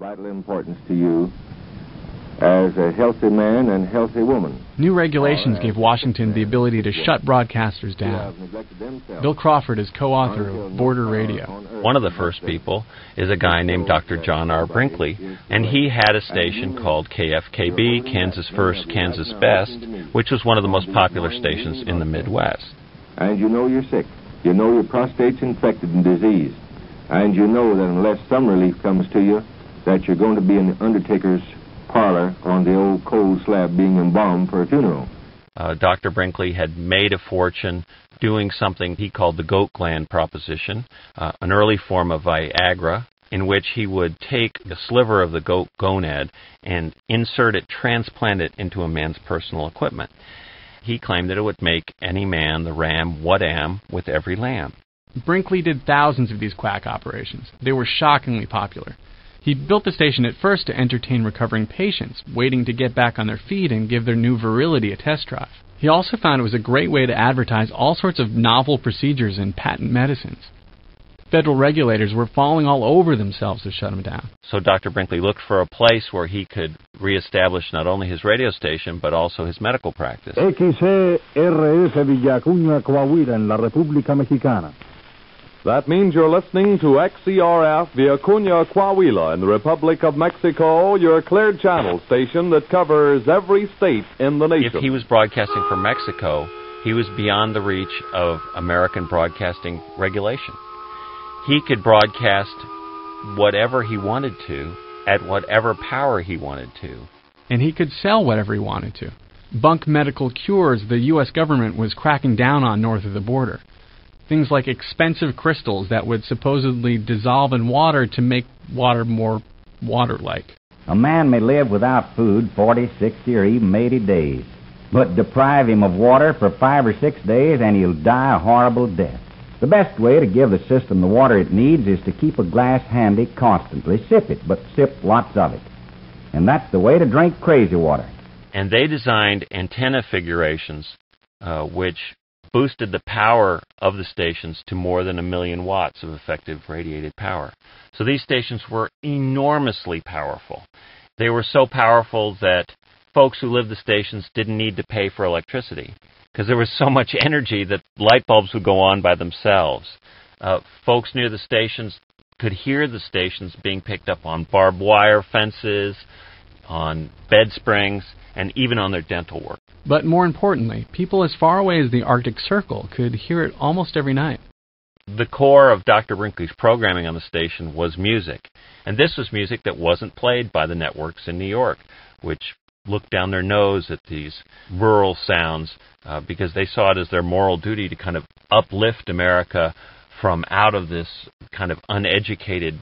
vital importance to you as a healthy man and healthy woman. New regulations gave Washington the ability to shut broadcasters down. Bill Crawford is co-author of Border Radio. One of the first people is a guy named Dr. John R. Brinkley, and he had a station called KFKB, Kansas First, Kansas Best, which was one of the most popular stations in the Midwest. And you know you're sick. You know your prostate's infected and diseased. And you know that unless some relief comes to you, that you're going to be in the undertaker's parlor on the old cold slab being embalmed for a funeral. Dr. Brinkley had made a fortune doing something he called the goat gland proposition, an early form of Viagra, in which he would take a sliver of the goat gonad and insert it, transplant it into a man's personal equipment. He claimed that it would make any man the ram what am with every lamb. Brinkley did thousands of these quack operations. They were shockingly popular. He built the station at first to entertain recovering patients, waiting to get back on their feet and give their new virility a test drive. He also found it was a great way to advertise all sorts of novel procedures and patent medicines. Federal regulators were falling all over themselves to shut him down. So Dr. Brinkley looked for a place where he could reestablish not only his radio station, but also his medical practice. XRS Villacuña, Coahuila, en la República Mexicana. That means you're listening to XERF Villacuña, Coahuila in the Republic of Mexico, your cleared channel station that covers every state in the nation. If he was broadcasting from Mexico, he was beyond the reach of American broadcasting regulation. He could broadcast whatever he wanted to at whatever power he wanted to. And he could sell whatever he wanted to. Bunk medical cures the U.S. government was cracking down on north of the border. Things like expensive crystals that would supposedly dissolve in water to make water more water-like. A man may live without food 40, 60, or even 80 days, but deprive him of water for 5 or 6 days and he'll die a horrible death. The best way to give the system the water it needs is to keep a glass handy constantly. Sip it, but sip lots of it. And that's the way to drink crazy water. And they designed antenna figurations which boosted the power of the stations to more than 1 million watts of effective radiated power. So these stations were enormously powerful. They were so powerful that folks who lived the stations didn't need to pay for electricity because there was so much energy that light bulbs would go on by themselves. Folks near the stations could hear the stations being picked up on barbed wire fences, on bed springs, and even on their dental work. But more importantly, people as far away as the Arctic Circle could hear it almost every night. The core of Dr. Brinkley's programming on the station was music. And this was music that wasn't played by the networks in New York, which looked down their nose at these rural sounds because they saw it as their moral duty to kind of uplift America from out of this kind of uneducated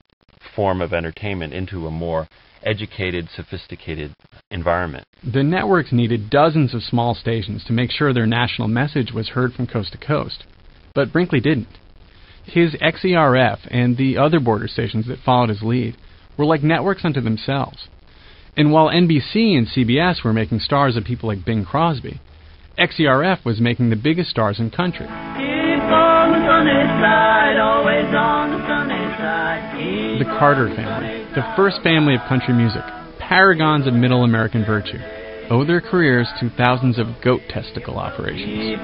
form of entertainment into a more educated, sophisticated environment. The networks needed dozens of small stations to make sure their national message was heard from coast to coast. But Brinkley didn't. His XERF and the other border stations that followed his lead were like networks unto themselves. And while NBC and CBS were making stars of people like Bing Crosby, XERF was making the biggest stars in country. The Carter family, the first family of country music, paragons of middle American virtue, owe their careers to thousands of goat testicle operations.